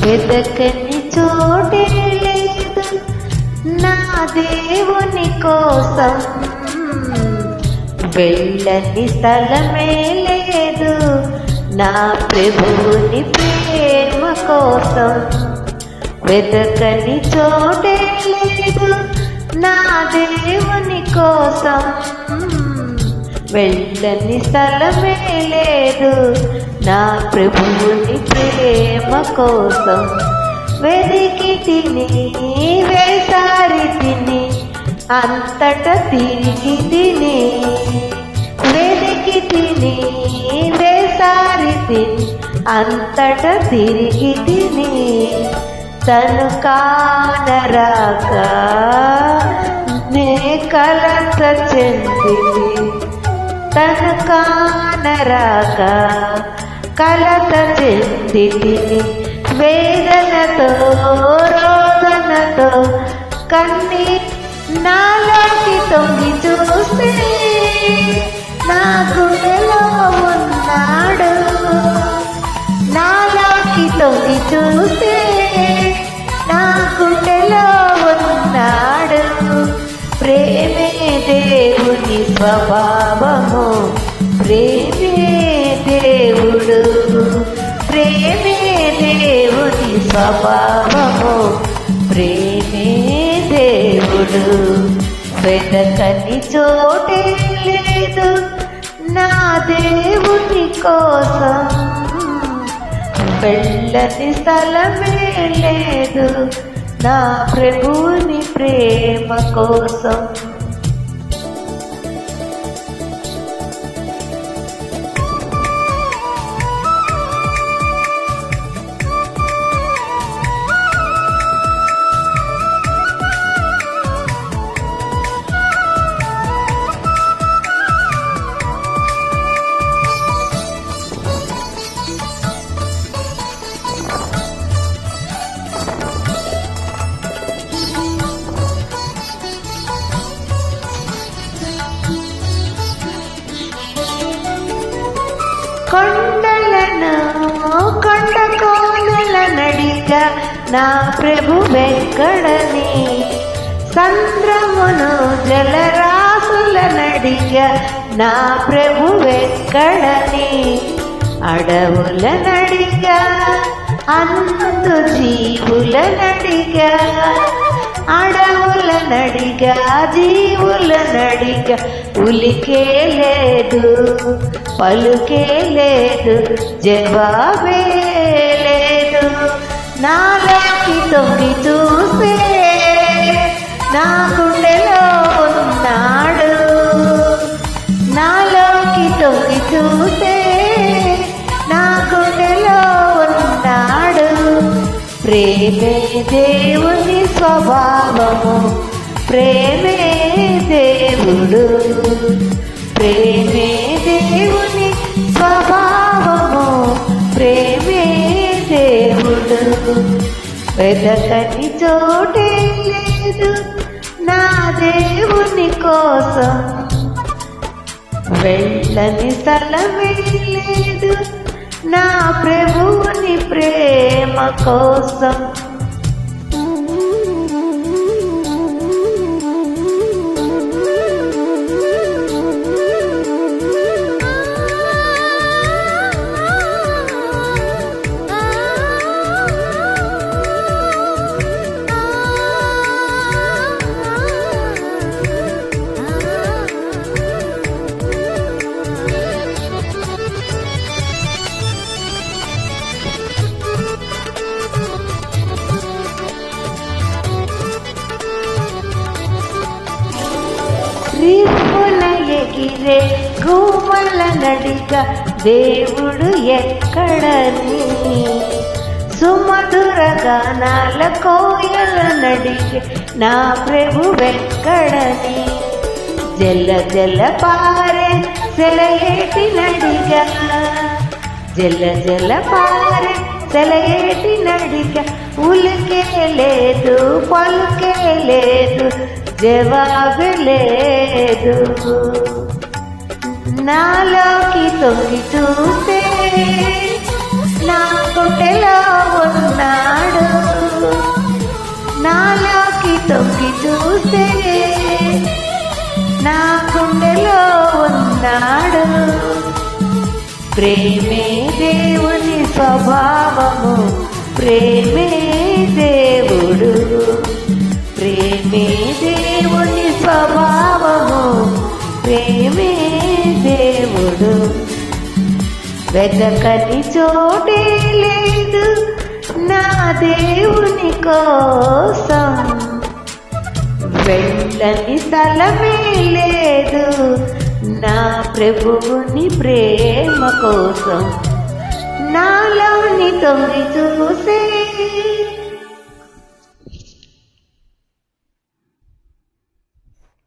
వెదకని చోటే లేదు నా దేవుని కోసం, వెళ్ళని స్థలమే లేదు నా ప్రభువుని ప్రేమ కోసం. వెదకని చోటే లేదు నా దేవుని కోసం, వెళ్ళని స్థలమే లేదు నా ప్రభువుని ప్రేమ కోసం. వెదికి తిని వేసారి తిని అంతట తిరిగి తిని, వెదికి తిని వేసారి తిని అంతట తిరిగి తిని, తను కానరాక నే కలత చెందిని, తను కానరాక కలత చెందితిని. వేదనతో రోదనతో కన్నీ నాలోకి తొంగి చూస్తే నా గుండెలో ఉన్నాడు, నాలోకి తొంగి చూస్తే నా గుండెలో ఉన్నాడు. ప్రేమే దేవుని స్వభావము, ప్రేమే దేవుడు, ప్రేమే దేవుని స్వభావము, ప్రేమే దేవుడు. వెదకని చోటే లేదు నా దేవుని కోసం, వెళ్ళని స్థలమే లేదు నా ప్రభువుని ప్రేమ కోసం. కొండలను కొండ కోనల నడిగ నా ప్రభువెక్కడని, సంద్రమును జలరాశుల నడిగ నా ప్రభువెక్కడని, అడవుల నడిగ అందు జీవుల నడిగ, అడవుల నడిగ జీవుల నడిగ, ఉలికే లేదు పలుకే లేదు జవాబే లేదు. నాలోకి తొంగి చూస్తే నా గుండెలో ఉన్నాడు, నాలోకి తొంగి చూస్తే నా గుండెలో ఉన్నాడు. ప్రేమే దేవుని స్వభావము, ప్రేమే దేవుడు, ప్రేమే దేవుని స్వభావము, ప్రేమే దేవుడు. వెదకని చోటే లేదు నా దేవుని కోసం, వెళ్ళని స్థలమే లేదు నా ప్రభువుని ప్రేమ కోసం. రివ్వున ఎగిరే గువ్వల నడిగ దేవుడు ఎక్కడని, సుమధుర గానాల కోయల నడిగే నా ప్రభువెక్కడని, జల జల పారే సెలయేటి నడిగ, జల జల పారే సెలయేటి నడిగ, ఉలికే లేదు పలుకే లేదు జవాబు లేదు. నాలోకి తొంగి చూస్తే నా గుండెలో ఉన్నాడు, నాలోకి తొంగి చూస్తే నా గుండెలో ఉన్నాడు. ప్రేమే దేవుని స్వభావము, ప్రేమే దేవుడు, ప్రేమే దేవుని స్వభావము, ప్రేమే దేవుడు. వెతకని చోటే లేదు నా దేవుని కోసం, వెళ్ళని స్థలమే లేదు నా ప్రభువుని ప్రేమ కోసం. నాలోని తొంగి చూసే